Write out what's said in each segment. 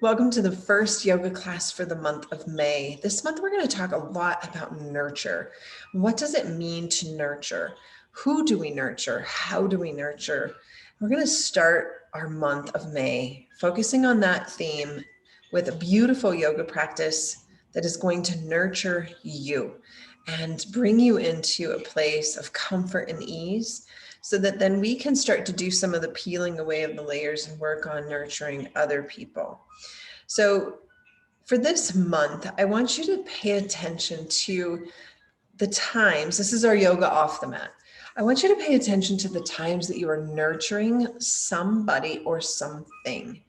Welcome to the first yoga class for the month of May. This month, we're going to talk a lot about nurture. What does it mean to nurture? Who do we nurture? How do we nurture? We're going to start our month of May focusing on that theme with a beautiful yoga practice that is going to nurture you and bring you into a place of comfort and ease, so that then we can start to do some of the peeling away of the layers and work on nurturing other people. So for this month, I want you to pay attention to the times. This is our yoga off the mat. I want you to pay attention to the times that you are nurturing somebody or something.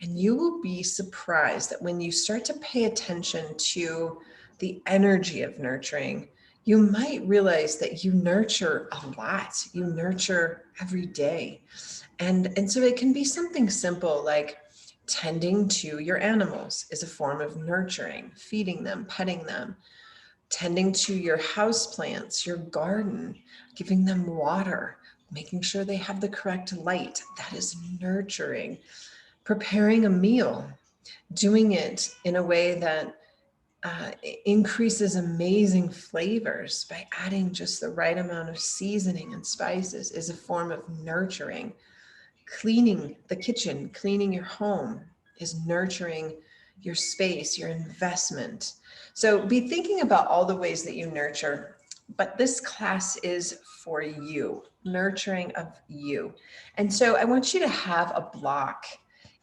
And you will be surprised that when you start to pay attention to the energy of nurturing, you might realize that you nurture a lot. You nurture every day. And so it can be something simple like tending to your animals is a form of nurturing, feeding them, petting them, tending to your houseplants, your garden, giving them water, making sure they have the correct light. That is nurturing. Preparing a meal, doing it in a way that increases amazing flavors by adding just the right amount of seasoning and spices is a form of nurturing. Cleaning the kitchen, cleaning your home is nurturing your space, your investment. So be thinking about all the ways that you nurture, but this class is for you, nurturing of you. And so I want you to have a block.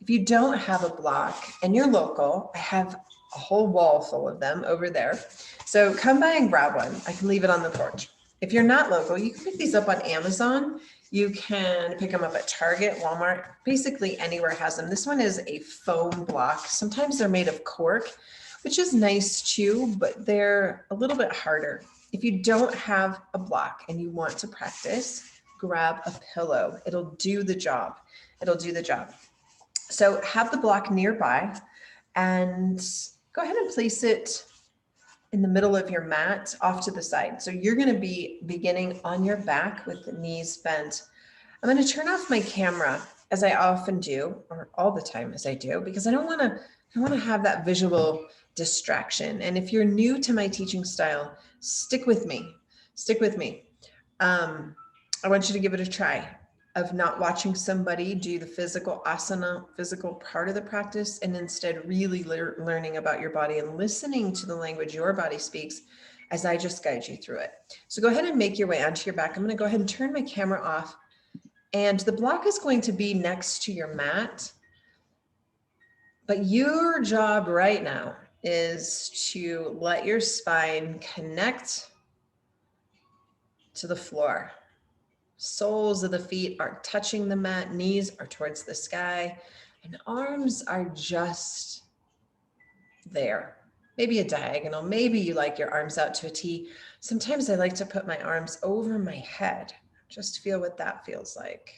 If you don't have a block and you're local, I have a whole wall full of them over there. So come by and grab one. I can leave it on the porch. If you're not local, you can pick these up on Amazon. You can pick them up at Target, Walmart, basically anywhere has them. This one is a foam block. Sometimes they're made of cork, which is nice too, but they're a little bit harder. If you don't have a block and you want to practice, grab a pillow. It'll do the job. It'll do the job. So have the block nearby and go ahead and place it in the middle of your mat off to the side. So you're going to be beginning on your back with the knees bent. I'm going to turn off my camera as I often do, or all the time as I do, because I want to have that visual distraction. And if you're new to my teaching style, stick with me. Stick with me. I want you to give it a try of not watching somebody do the physical asana, physical part of the practice, and instead really learning about your body and listening to the language your body speaks as I just guide you through it. So go ahead and make your way onto your back. I'm going to go ahead and turn my camera off, and the block is going to be next to your mat. But your job right now is to let your spine connect to the floor. Soles of the feet are touching the mat, knees are towards the sky, and arms are just there. Maybe a diagonal, maybe you like your arms out to a T. Sometimes I like to put my arms over my head. Just feel what that feels like.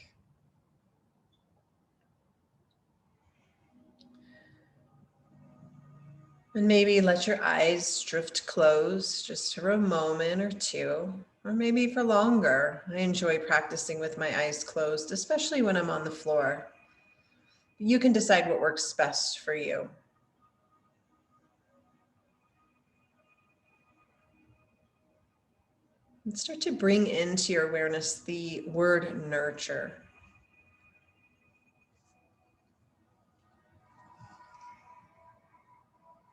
And maybe let your eyes drift closed just for a moment or two, or maybe for longer. I enjoy practicing with my eyes closed, especially when I'm on the floor. You can decide what works best for you. And start to bring into your awareness the word nurture.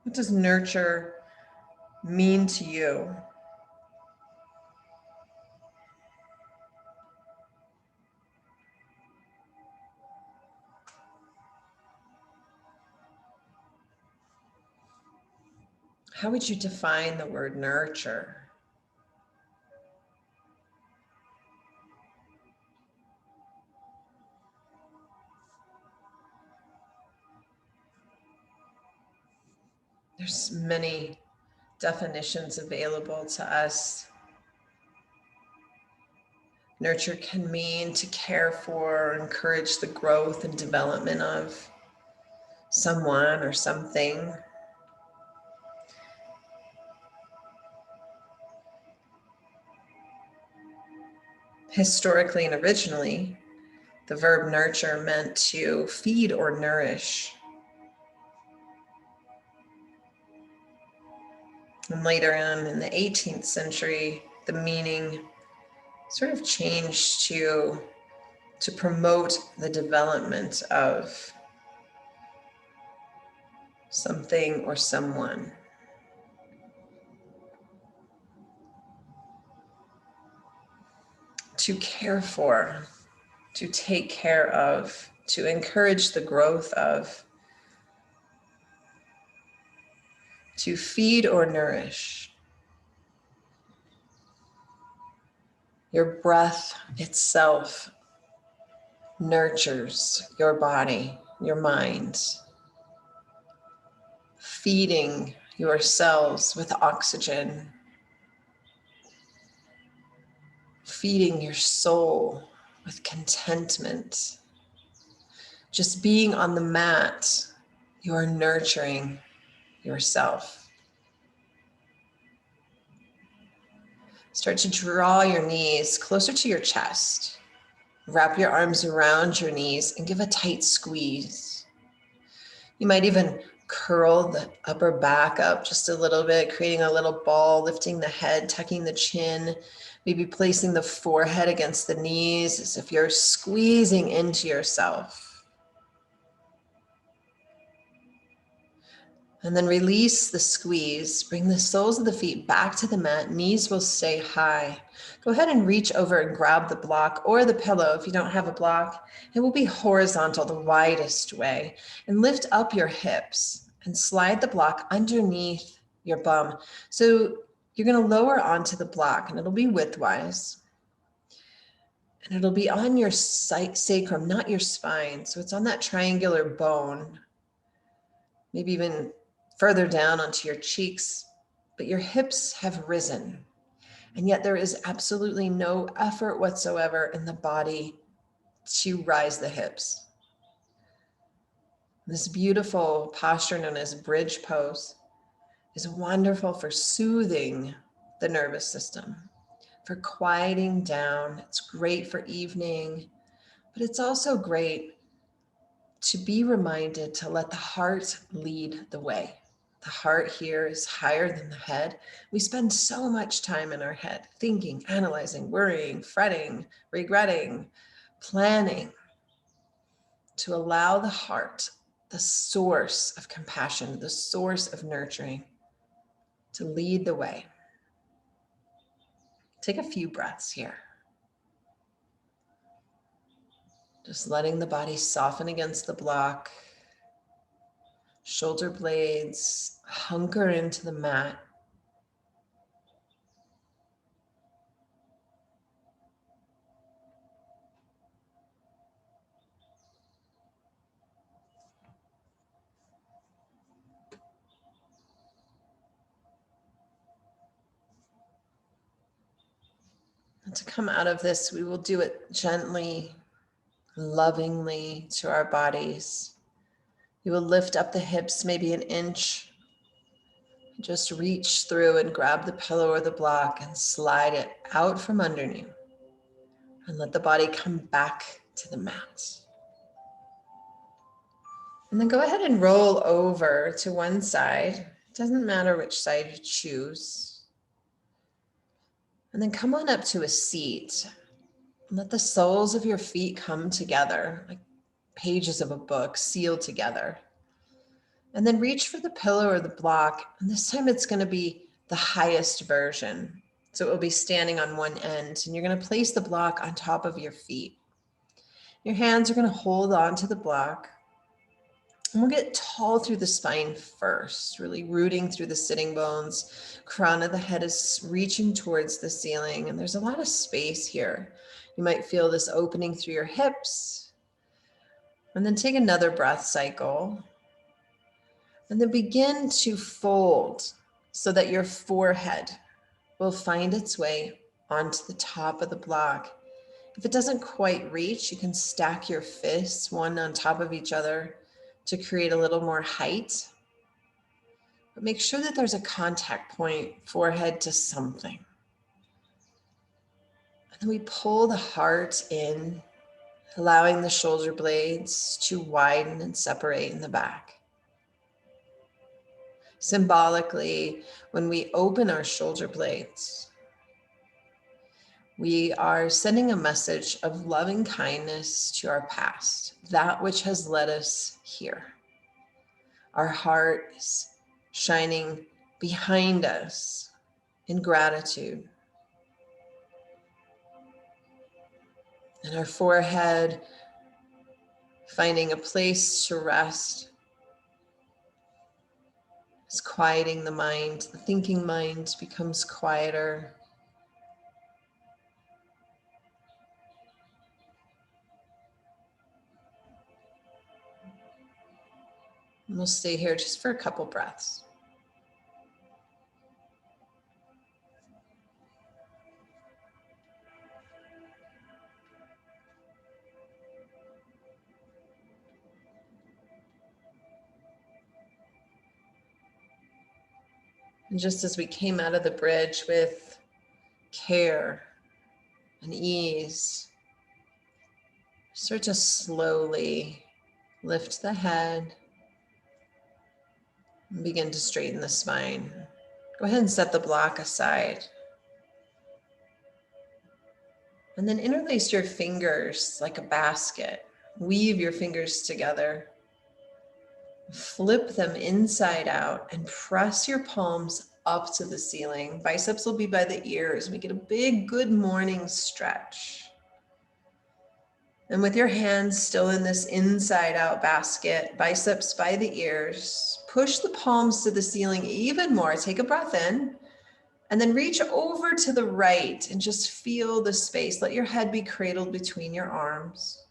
What does nurture mean to you? How would you define the word nurture? There's many definitions available to us. Nurture can mean to care for, encourage the growth and development of someone or something. Historically and originally, the verb nurture meant to feed or nourish. And later on in the 18th century, the meaning sort of changed to promote the development of something or someone. To care for, to take care of, to encourage the growth of, to feed or nourish. Your breath itself nurtures your body, your mind, feeding your cells with oxygen, feeding your soul with contentment. Just being on the mat, you are nurturing yourself. Start to draw your knees closer to your chest. Wrap your arms around your knees and give a tight squeeze. You might even curl the upper back up just a little bit, creating a little ball, lifting the head, tucking the chin, maybe placing the forehead against the knees as if you're squeezing into yourself. And then release the squeeze. Bring the soles of the feet back to the mat. Knees will stay high. Go ahead and reach over and grab the block or the pillow if you don't have a block. It will be horizontal the widest way. And lift up your hips and slide the block underneath your bum. So you're going to lower onto the block and it'll be widthwise. And it'll be on your sacrum, not your spine. So it's on that triangular bone. Maybe even further down onto your cheeks, but your hips have risen. And yet there is absolutely no effort whatsoever in the body to rise the hips. This beautiful posture known as bridge pose is wonderful for soothing the nervous system, for quieting down. It's great for evening, but it's also great to be reminded to let the heart lead the way. The heart here is higher than the head. We spend so much time in our head, thinking, analyzing, worrying, fretting, regretting, planning, to allow the heart, the source of compassion, the source of nurturing, to lead the way. Take a few breaths here. Just letting the body soften against the block. Shoulder blades hunker into the mat. And to come out of this, we will do it gently, lovingly to our bodies. You will lift up the hips maybe an inch. Just reach through and grab the pillow or the block and slide it out from underneath. And let the body come back to the mat. And then go ahead and roll over to one side. It doesn't matter which side you choose. And then come on up to a seat. Let the soles of your feet come together, like pages of a book sealed together. And then reach for the pillow or the block. And this time it's going to be the highest version. So it will be standing on one end. And you're going to place the block on top of your feet. Your hands are going to hold on to the block. And we'll get tall through the spine first, really rooting through the sitting bones. Crown of the head is reaching towards the ceiling. And there's a lot of space here. You might feel this opening through your hips. And then take another breath cycle. And then begin to fold so that your forehead will find its way onto the top of the block. If it doesn't quite reach, you can stack your fists one on top of each other to create a little more height. But make sure that there's a contact point, forehead to something. And then we pull the heart in, allowing the shoulder blades to widen and separate in the back. Symbolically, when we open our shoulder blades, we are sending a message of loving kindness to our past, that which has led us here. Our heart is shining behind us in gratitude. And our forehead finding a place to rest. It's quieting the mind. The thinking mind becomes quieter. And we'll stay here just for a couple breaths. And just as we came out of the bridge with care and ease, start to slowly lift the head and begin to straighten the spine. Go ahead and set the block aside. And then interlace your fingers like a basket. Weave your fingers together. Flip them inside out and press your palms up to the ceiling. Biceps will be by the ears. Make it a big good morning stretch. And with your hands still in this inside out basket, biceps by the ears, push the palms to the ceiling even more. Take a breath in and then reach over to the right and just feel the space. Let your head be cradled between your arms.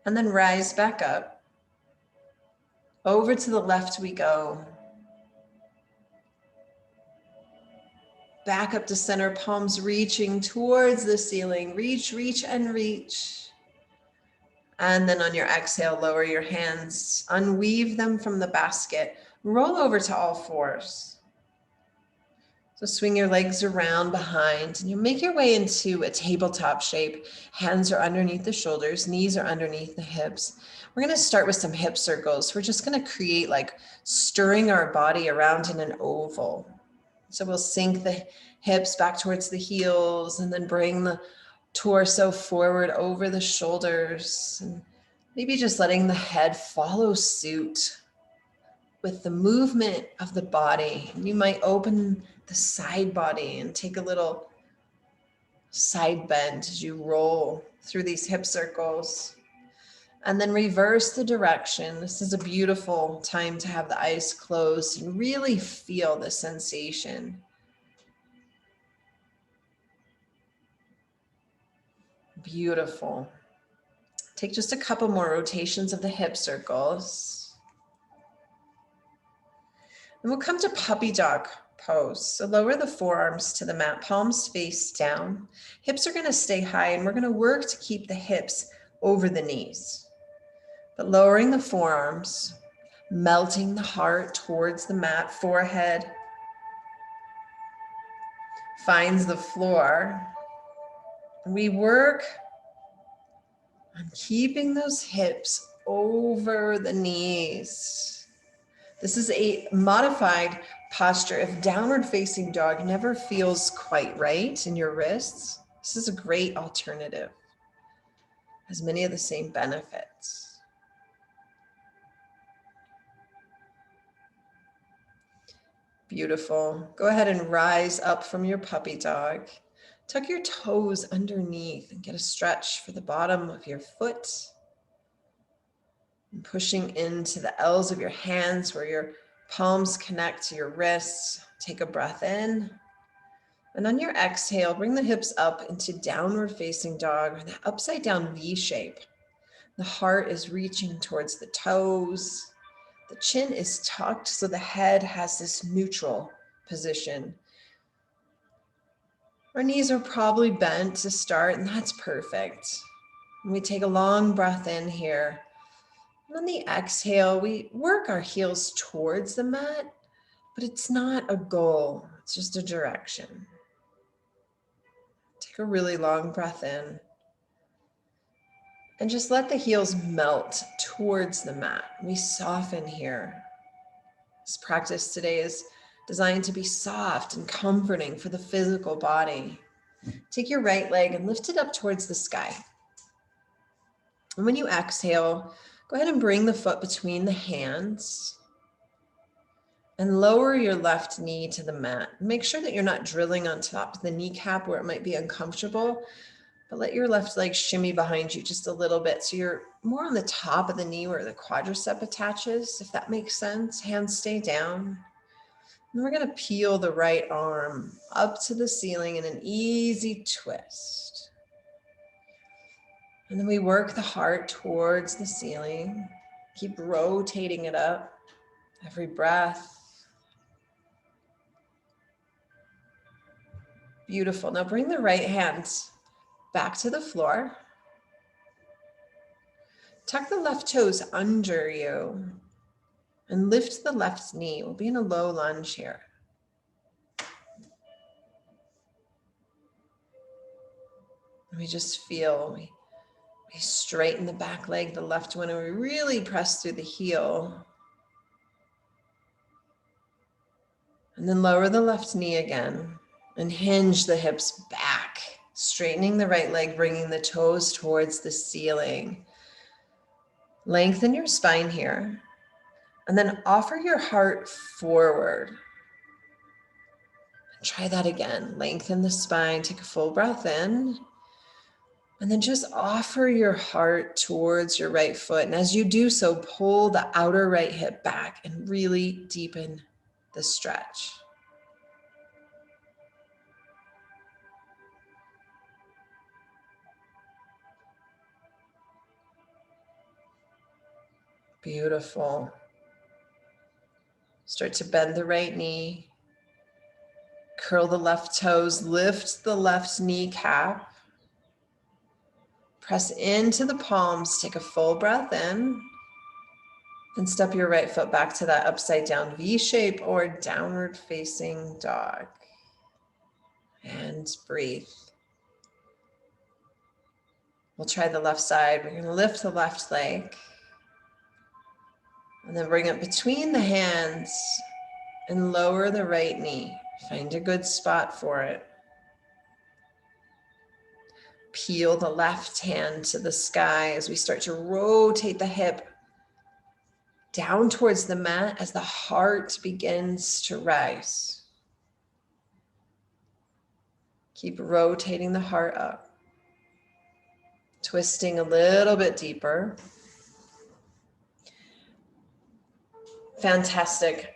And then rise back up. Over to the left we go. Back up to center, palms reaching towards the ceiling. Reach, reach, and reach. And then on your exhale, lower your hands, unweave them from the basket, roll over to all fours. So swing your legs around behind and you make your way into a tabletop shape. Hands are underneath the shoulders, knees are underneath the hips. We're going to start with some hip circles. We're just going to create like stirring our body around in an oval. So we'll sink the hips back towards the heels and then bring the torso forward over the shoulders. And maybe just letting the head follow suit with the movement of the body. You might open the side body and take a little side bend as you roll through these hip circles. And then reverse the direction. This is a beautiful time to have the eyes closed and really feel the sensation. Beautiful. Take just a couple more rotations of the hip circles. And we'll come to puppy dog pose. So lower the forearms to the mat, palms face down. Hips are going to stay high and we're going to work to keep the hips over the knees. But lowering the forearms, melting the heart towards the mat, forehead finds the floor. We work on keeping those hips over the knees. This is a modified posture. If downward facing dog never feels quite right in your wrists, this is a great alternative. Has many of the same benefits. Beautiful. Go ahead and rise up from your puppy dog. Tuck your toes underneath and get a stretch for the bottom of your foot. And pushing into the L's of your hands where your palms connect to your wrists. Take a breath in. And on your exhale, bring the hips up into downward facing dog or the upside down V shape. The heart is reaching towards the toes. The chin is tucked so the head has this neutral position. Our knees are probably bent to start, and that's perfect. And we take a long breath in here. And on the exhale, we work our heels towards the mat, but it's not a goal, it's just a direction. Take a really long breath in. And just let the heels melt towards the mat. We soften here. This practice today is designed to be soft and comforting for the physical body. Take your right leg and lift it up towards the sky. And when you exhale, go ahead and bring the foot between the hands and lower your left knee to the mat. Make sure that you're not drilling on top of the kneecap where it might be uncomfortable, but let your left leg shimmy behind you just a little bit. So you're more on the top of the knee where the quadricep attaches, if that makes sense. Hands stay down. And we're going to peel the right arm up to the ceiling in an easy twist. And then we work the heart towards the ceiling. Keep rotating it up every breath. Beautiful. Now bring the right hand back to the floor. Tuck the left toes under you and lift the left knee. We'll be in a low lunge here. And we just feel, we straighten the back leg, the left one, and we really press through the heel. And then lower the left knee again and hinge the hips back, straightening the right leg, bringing the toes towards the ceiling. Lengthen your spine here, and then offer your heart forward. Try that again. Lengthen the spine, take a full breath in, and then just offer your heart towards your right foot. And as you do so, pull the outer right hip back and really deepen the stretch. Beautiful. Start to bend the right knee. Curl the left toes, lift the left kneecap. Press into the palms, take a full breath in. And step your right foot back to that upside down V shape or downward facing dog. And breathe. We'll try the left side. We're going to lift the left leg. And then bring it between the hands and lower the right knee. Find a good spot for it. Peel the left hand to the sky as we start to rotate the hip down towards the mat as the heart begins to rise. Keep rotating the heart up. Twisting a little bit deeper. Fantastic.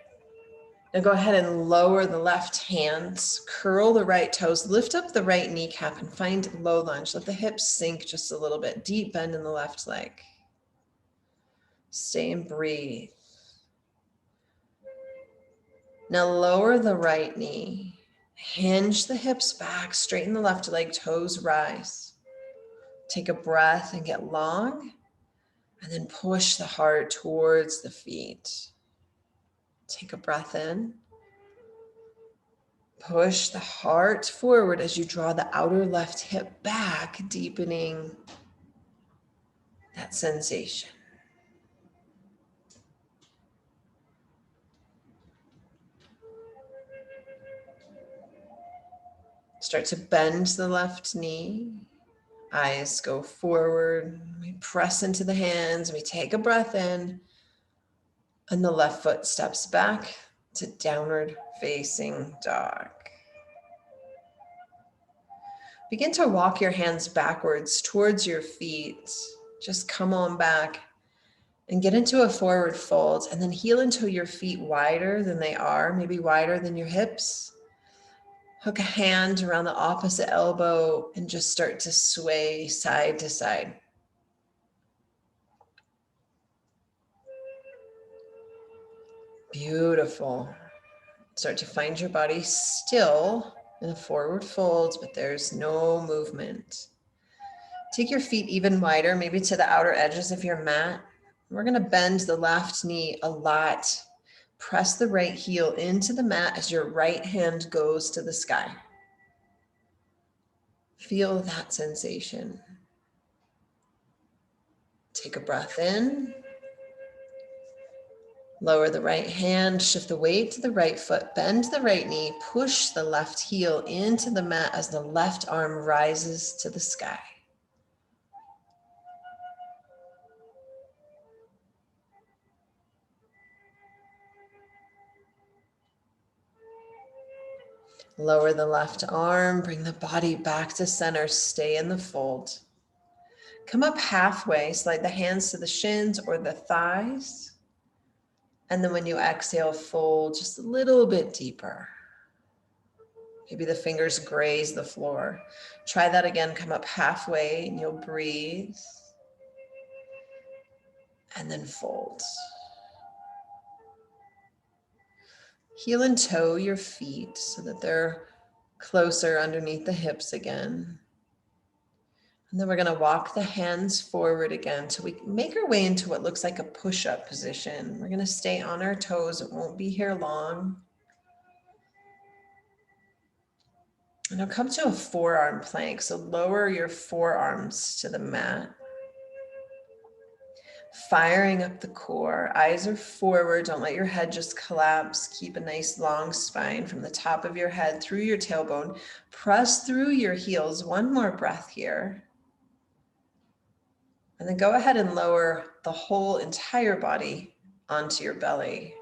Now go ahead and lower the left hands, curl the right toes, lift up the right kneecap and find low lunge. Let the hips sink just a little bit. Deep bend in the left leg. Stay and breathe. Now lower the right knee. Hinge the hips back, straighten the left leg, toes rise. Take a breath and get long, and then push the heart towards the feet. Take a breath in. Push the heart forward as you draw the outer left hip back, deepening that sensation. Start to bend the left knee. Eyes go forward. We press into the hands. We take a breath in. And the left foot steps back to downward facing dog. Begin to walk your hands backwards towards your feet. Just come on back and get into a forward fold and then heel into your feet wider than they are, maybe wider than your hips. Hook a hand around the opposite elbow and just start to sway side to side. Beautiful. Start to find your body still in a forward fold, but there's no movement. Take your feet even wider, maybe to the outer edges of your mat. We're going to bend the left knee a lot. Press the right heel into the mat as your right hand goes to the sky. Feel that sensation. Take a breath in. Lower the right hand, shift the weight to the right foot, bend the right knee, push the left heel into the mat as the left arm rises to the sky. Lower the left arm, bring the body back to center, stay in the fold. Come up halfway, slide the hands to the shins or the thighs. And then when you exhale, fold just a little bit deeper. Maybe the fingers graze the floor. Try that again, come up halfway and you'll breathe. And then fold. Heel and toe your feet so that they're closer underneath the hips again. And then we're going to walk the hands forward again till we make our way into what looks like a push-up position. We're going to stay on our toes. It won't be here long. And I'll come to a forearm plank. So lower your forearms to the mat. Firing up the core. Eyes are forward. Don't let your head just collapse. Keep a nice long spine from the top of your head through your tailbone. Press through your heels. One more breath here. And then go ahead and lower the whole entire body onto your belly.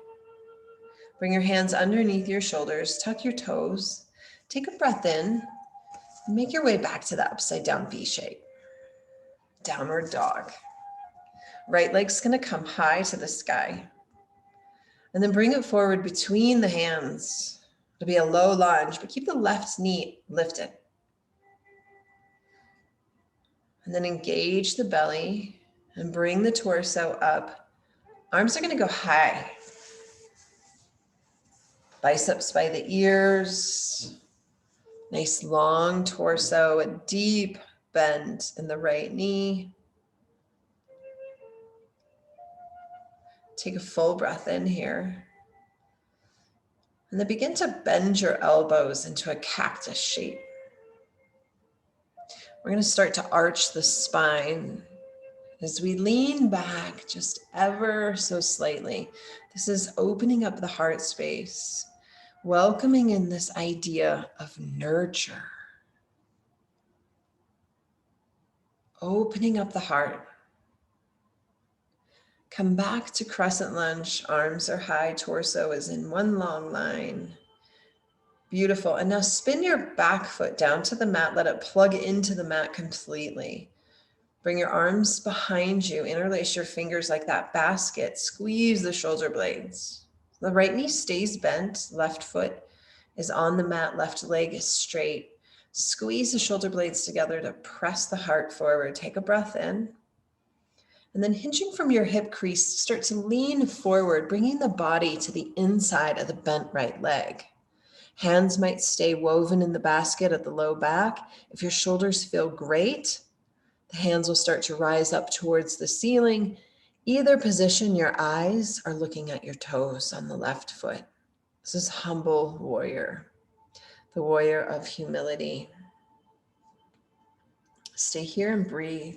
Bring your hands underneath your shoulders. Tuck your toes. Take a breath in. Make your way back to the upside down V shape. Downward dog. Right leg's going to come high to the sky. And then bring it forward between the hands. It'll be a low lunge, but keep the left knee lifted. And then engage the belly and bring the torso up. Arms are going to go high. Biceps by the ears. Nice long torso, a deep bend in the right knee. Take a full breath in here. And then begin to bend your elbows into a cactus shape. We're going to start to arch the spine as we lean back just ever so slightly. This is opening up the heart space, welcoming in this idea of nurture. Opening up the heart. Come back to crescent lunge. Arms are high, torso is in one long line. Beautiful. And now spin your back foot down to the mat. Let it plug into the mat completely. Bring your arms behind you. Interlace your fingers like that basket. Squeeze the shoulder blades. The right knee stays bent. Left foot is on the mat. Left leg is straight. Squeeze the shoulder blades together to press the heart forward. Take a breath in. And then hinging from your hip crease, start to lean forward, bringing the body to the inside of the bent right leg. Hands might stay woven in the basket at the low back. If your shoulders feel great, the hands will start to rise up towards the ceiling. Either position, your eyes are looking at your toes on the left foot. This is humble warrior, the warrior of humility. Stay here and breathe.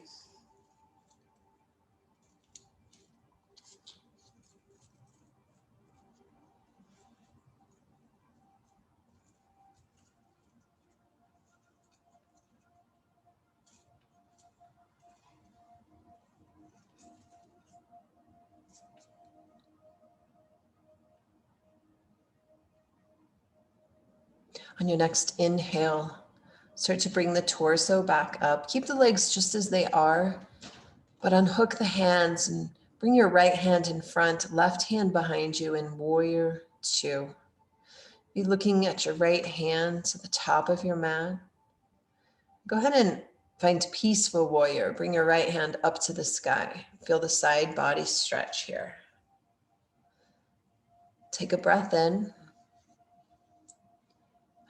On your next inhale, start to bring the torso back up. Keep the legs just as they are, but unhook the hands and bring your right hand in front, left hand behind you in warrior two. Be looking at your right hand to the top of your mat. Go ahead and find peaceful warrior. Bring your right hand up to the sky. Feel the side body stretch here. Take a breath in.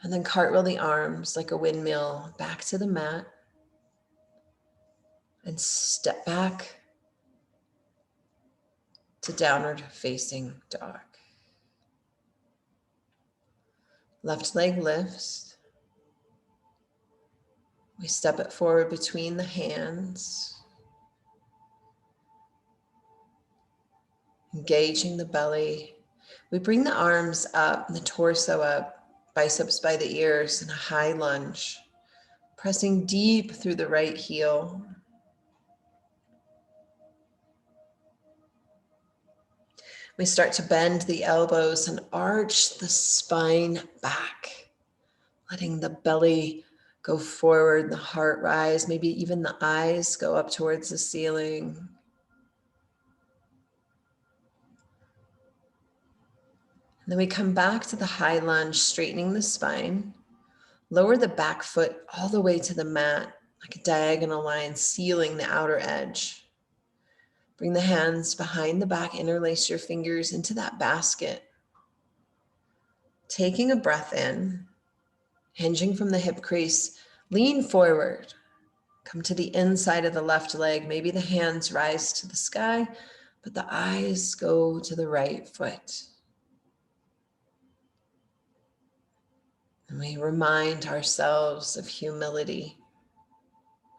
And then cartwheel the arms like a windmill back to the mat. And step back to downward facing dog. Left leg lifts. We step it forward between the hands. Engaging the belly. We bring the arms up and the torso up, biceps by the ears in a high lunge, pressing deep through the right heel. We start to bend the elbows and arch the spine back, letting the belly go forward, the heart rise, maybe even the eyes go up towards the ceiling. And then we come back to the high lunge, straightening the spine. Lower the back foot all the way to the mat, like a diagonal line, sealing the outer edge. Bring the hands behind the back, interlace your fingers into that basket. Taking a breath in, hinging from the hip crease, lean forward. Come to the inside of the left leg. Maybe the hands rise to the sky, but the eyes go to the right foot. And we remind ourselves of humility,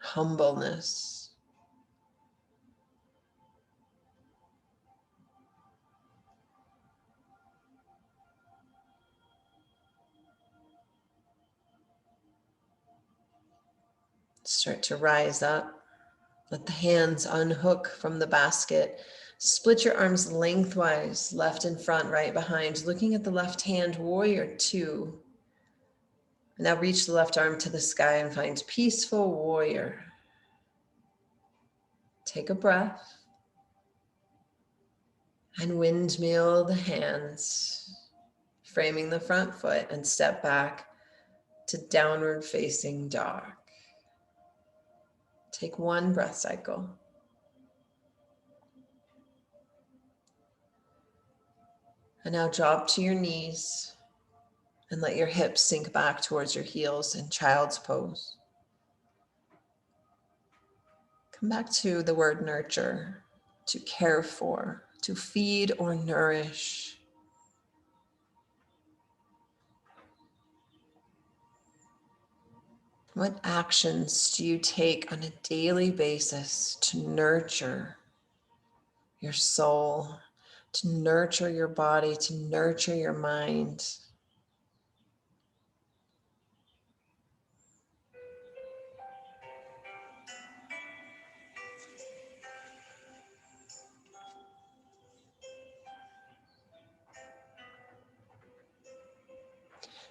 humbleness. Start to rise up. Let the hands unhook from the basket. Split your arms lengthwise, left in front, right behind, looking at the left hand, warrior two. And now reach the left arm to the sky and find peaceful warrior. Take a breath and windmill the hands, framing the front foot, and step back to downward facing dog. Take one breath cycle. And now drop to your knees and let your hips sink back towards your heels in child's pose. Come back to the word nurture, to care for, to feed or nourish. What actions do you take on a daily basis to nurture your soul, to nurture your body, to nurture your mind?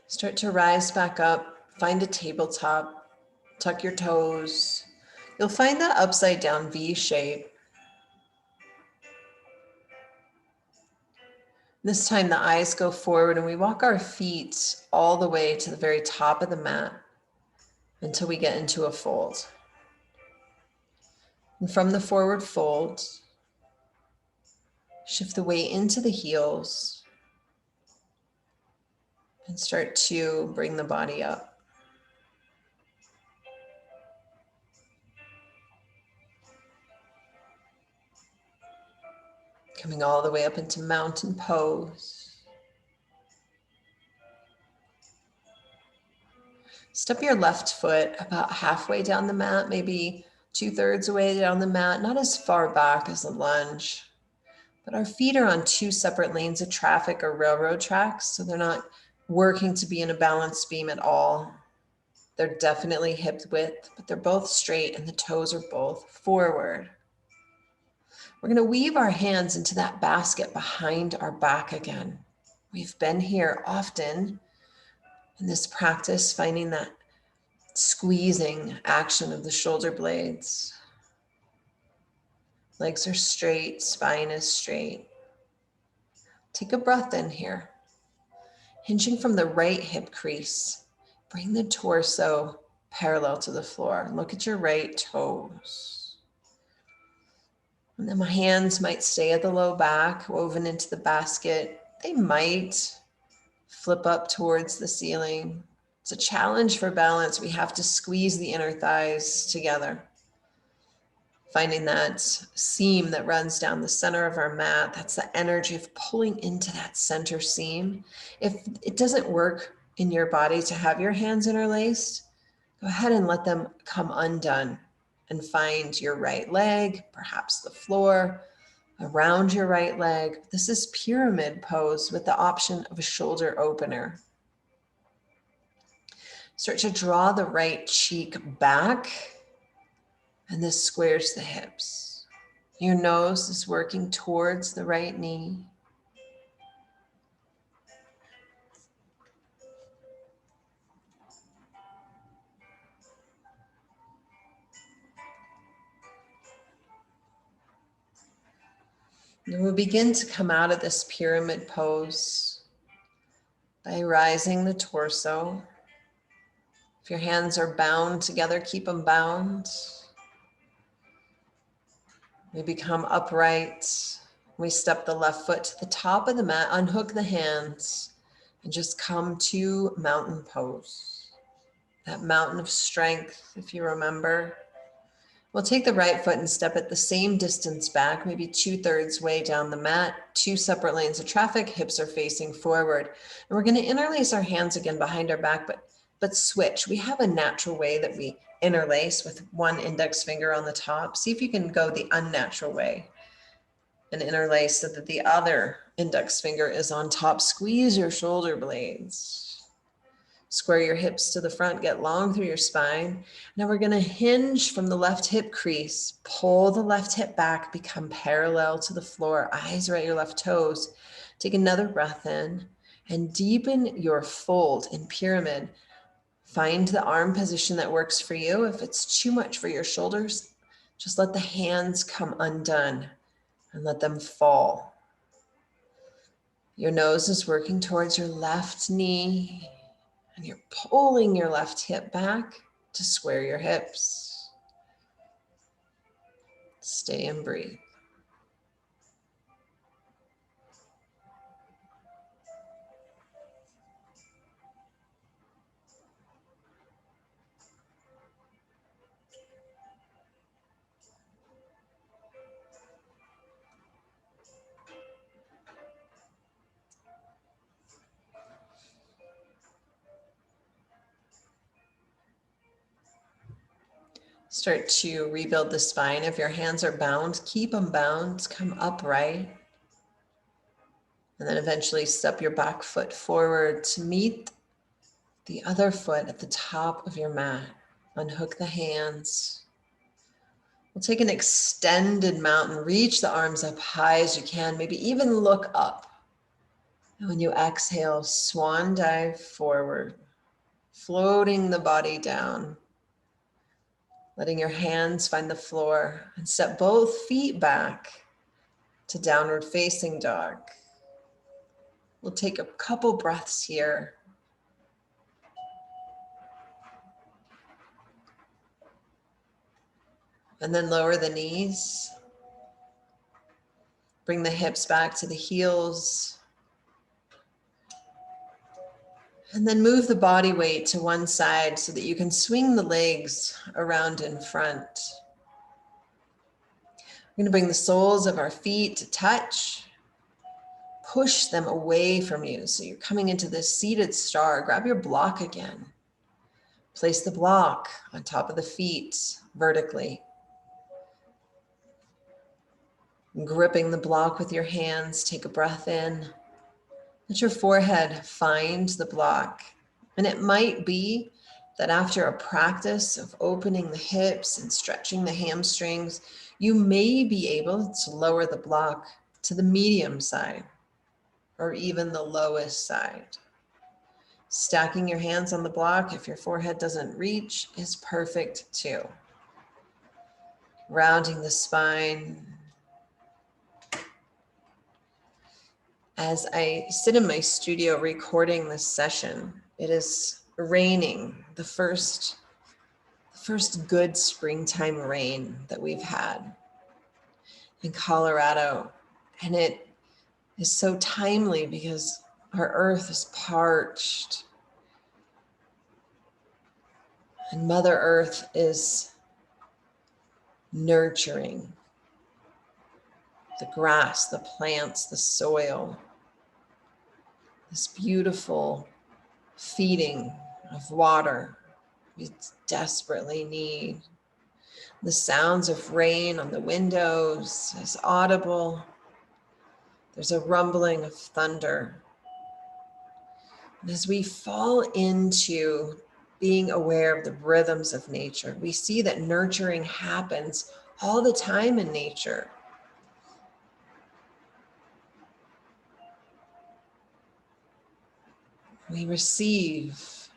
Start to rise back up, find a tabletop, tuck your toes. You'll find that upside down V shape. This time the eyes go forward and we walk our feet all the way to the very top of the mat until we get into a fold. And from the forward fold, shift the weight into the heels and start to bring the body up. Coming all the way up into mountain pose. Step your left foot about halfway down the mat, maybe 2/3 away down the mat, not as far back as a lunge, but our feet are on two separate lanes of traffic or railroad tracks, so they're not working to be in a balanced beam at all. They're definitely hip width, but they're both straight and the toes are both forward. We're going to weave our hands into that basket behind our back again. We've been here often in this practice, finding that squeezing action of the shoulder blades. Legs are straight, spine is straight. Take a breath in here. Hinging from the right hip crease, bring the torso parallel to the floor. Look at your right toes. And then my hands might stay at the low back, woven into the basket. They might flip up towards the ceiling. It's a challenge for balance. We have to squeeze the inner thighs together. Finding that seam that runs down the center of our mat, that's the energy of pulling into that center seam. If it doesn't work in your body to have your hands interlaced, go ahead and let them come undone and find your right leg, perhaps the floor, around your right leg. This is pyramid pose with the option of a shoulder opener. Start to draw the right cheek back, and this squares the hips. Your nose is working towards the right knee. And we'll begin to come out of this pyramid pose by rising the torso. If your hands are bound together, keep them bound. We become upright. We step the left foot to the top of the mat, unhook the hands, and just come to mountain pose. That mountain of strength, if you remember. We'll take the right foot and step it the same distance back, maybe 2/3 way down the mat, 2 separate lanes of traffic, hips are facing forward. And we're going to interlace our hands again behind our back, but switch. We have a natural way that we interlace with one index finger on the top. See if you can go the unnatural way and interlace so that the other index finger is on top. Squeeze your shoulder blades. Square your hips to the front, get long through your spine. Now we're gonna hinge from the left hip crease, pull the left hip back, become parallel to the floor, eyes are at your left toes. Take another breath in and deepen your fold in pyramid. Find the arm position that works for you. If it's too much for your shoulders, just let the hands come undone and let them fall. Your nose is working towards your left knee. And you're pulling your left hip back to square your hips. Stay and breathe. Start to rebuild the spine. If your hands are bound, keep them bound, come upright. And then eventually step your back foot forward to meet the other foot at the top of your mat. Unhook the hands. We'll take an extended mountain. Reach the arms up high as you can. Maybe even look up. And when you exhale, swan dive forward, floating the body down. Letting your hands find the floor and step both feet back to downward facing dog. We'll take a couple breaths here. And then lower the knees. Bring the hips back to the heels. And then move the body weight to one side so that you can swing the legs around in front. We're going to bring the soles of our feet to touch. Push them away from you. So you're coming into this seated star. Grab your block again. Place the block on top of the feet vertically. Gripping the block with your hands, take a breath in. Let your forehead find the block. And it might be that after a practice of opening the hips and stretching the hamstrings, you may be able to lower the block to the medium side or even the lowest side. Stacking your hands on the block if your forehead doesn't reach is perfect too. Rounding the spine. As I sit in my studio recording this session, it is raining, the first good springtime rain that we've had in Colorado. And it is so timely because our earth is parched. And Mother Earth is nurturing the grass, the plants, the soil. This beautiful feeding of water we desperately need. The sounds of rain on the windows is audible. There's a rumbling of thunder. And as we fall into being aware of the rhythms of nature, we see that nurturing happens all the time in nature. We receive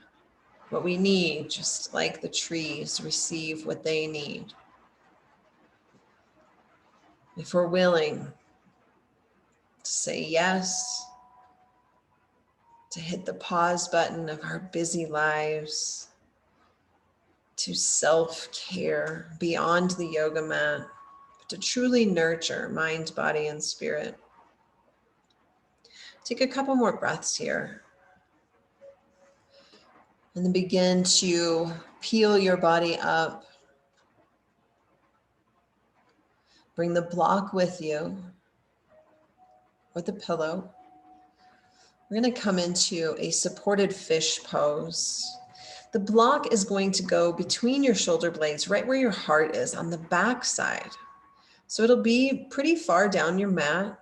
what we need, just like the trees receive what they need. If we're willing to say yes, to hit the pause button of our busy lives, to self-care beyond the yoga mat, to truly nurture mind, body, and spirit. Take a couple more breaths here. And then begin to peel your body up. Bring the block with you, or the pillow. We're going to come into a supported fish pose. The block is going to go between your shoulder blades, right where your heart is, on the back side. So it'll be pretty far down your mat.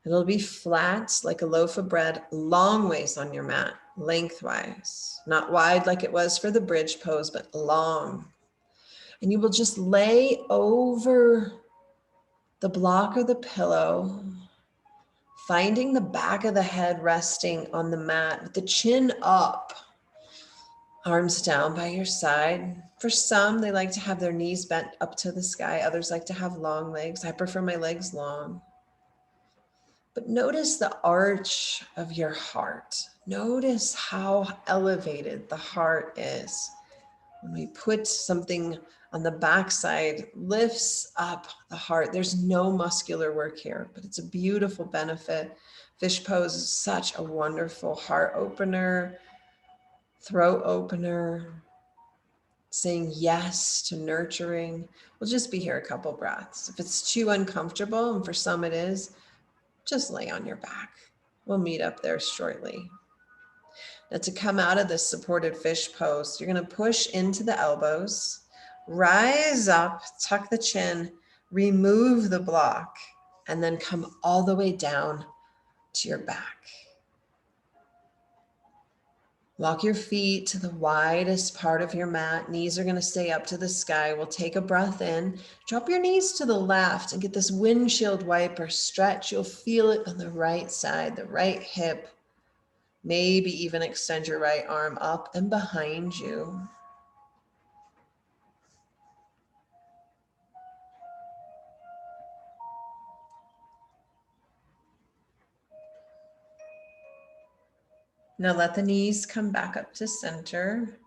It'll be flat like a loaf of bread, long ways on your mat, lengthwise. Not wide like it was for the bridge pose, but long. And you will just lay over the block or the pillow, finding the back of the head resting on the mat with the chin up, arms down by your side. For some, they like to have their knees bent up to the sky. Others like to have long legs. I prefer my legs long. But notice the arch of your heart. Notice how elevated the heart is. When we put something on the backside, lifts up the heart. There's no muscular work here, but it's a beautiful benefit. Fish pose is such a wonderful heart opener, throat opener, saying yes to nurturing. We'll just be here a couple breaths. If it's too uncomfortable, and for some it is, just lay on your back. We'll meet up there shortly. Now to come out of this supported fish pose, you're going to push into the elbows, rise up, tuck the chin, remove the block, and then come all the way down to your back. Walk your feet to the widest part of your mat. Knees are going to stay up to the sky. We'll take a breath in. Drop your knees to the left and get this windshield wiper stretch. You'll feel it on the right side, the right hip. Maybe even extend your right arm up and behind you. Now let the knees come back up to center.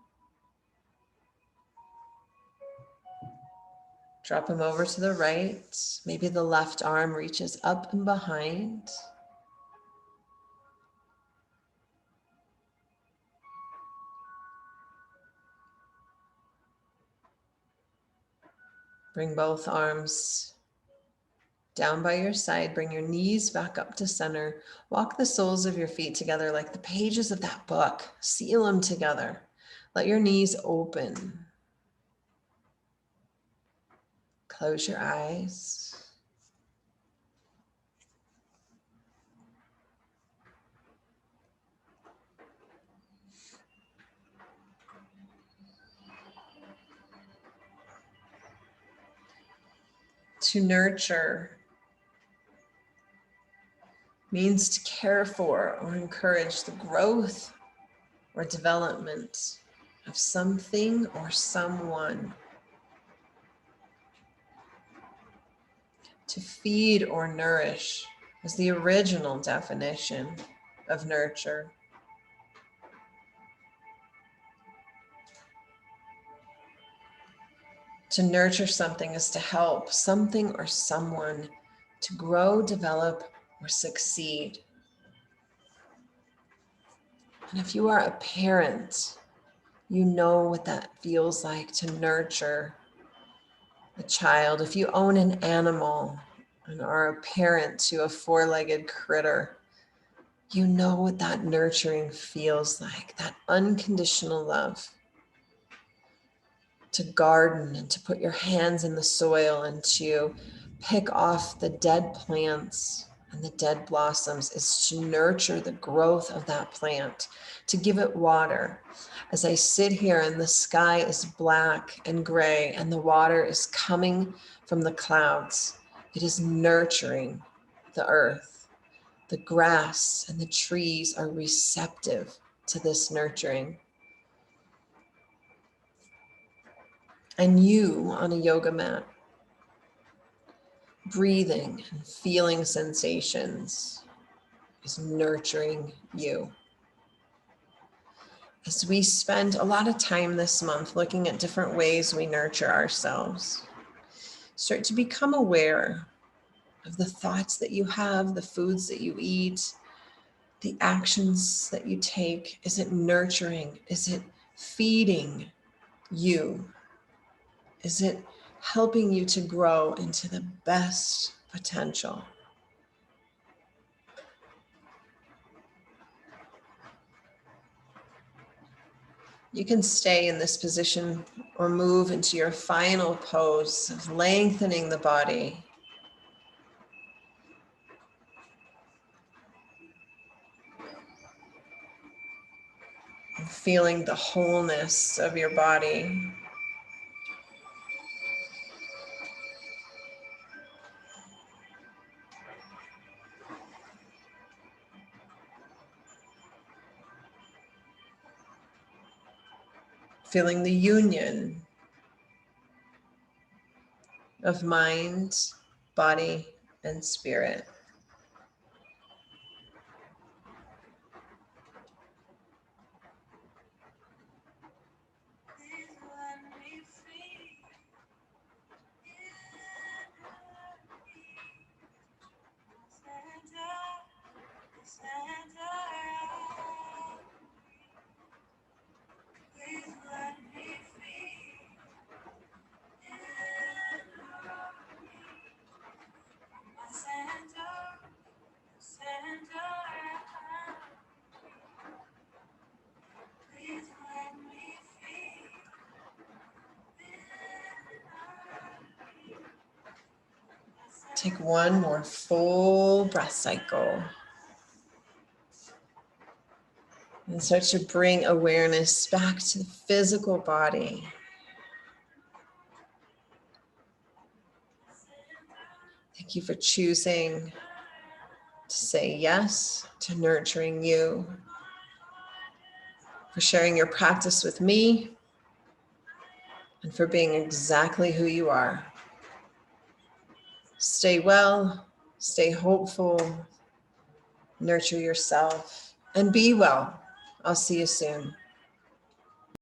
Drop them over to the right. Maybe the left arm reaches up and behind. Bring both arms down by your side. Bring your knees back up to center. Walk the soles of your feet together like the pages of that book. Seal them together. Let your knees open. Close your eyes. To nurture means to care for or encourage the growth or development of something or someone. To feed or nourish is the original definition of nurture. To nurture something is to help something or someone to grow, develop, or succeed. And if you are a parent, you know what that feels like to nurture a child. If you own an animal and are a parent to a four-legged critter, you know what that nurturing feels like, that unconditional love. To garden and to put your hands in the soil and to pick off the dead plants and the dead blossoms is to nurture the growth of that plant, to give it water. As I sit here and the sky is black and gray and the water is coming from the clouds, it is nurturing the earth. The grass and the trees are receptive to this nurturing. And you on a yoga mat, breathing and feeling sensations is nurturing you. As we spend a lot of time this month looking at different ways we nurture ourselves, start to become aware of the thoughts that you have, the foods that you eat, the actions that you take. Is it nurturing? Is it feeding you? Is it helping you to grow into the best potential? You can stay in this position or move into your final pose of lengthening the body. And feeling the wholeness of your body. Feeling the union of mind, body, and spirit. Take one more full breath cycle. And start to bring awareness back to the physical body. Thank you for choosing to say yes to nurturing you, for sharing your practice with me, and for being exactly who you are. Stay well, stay hopeful, nurture yourself, and be well. I'll see you soon.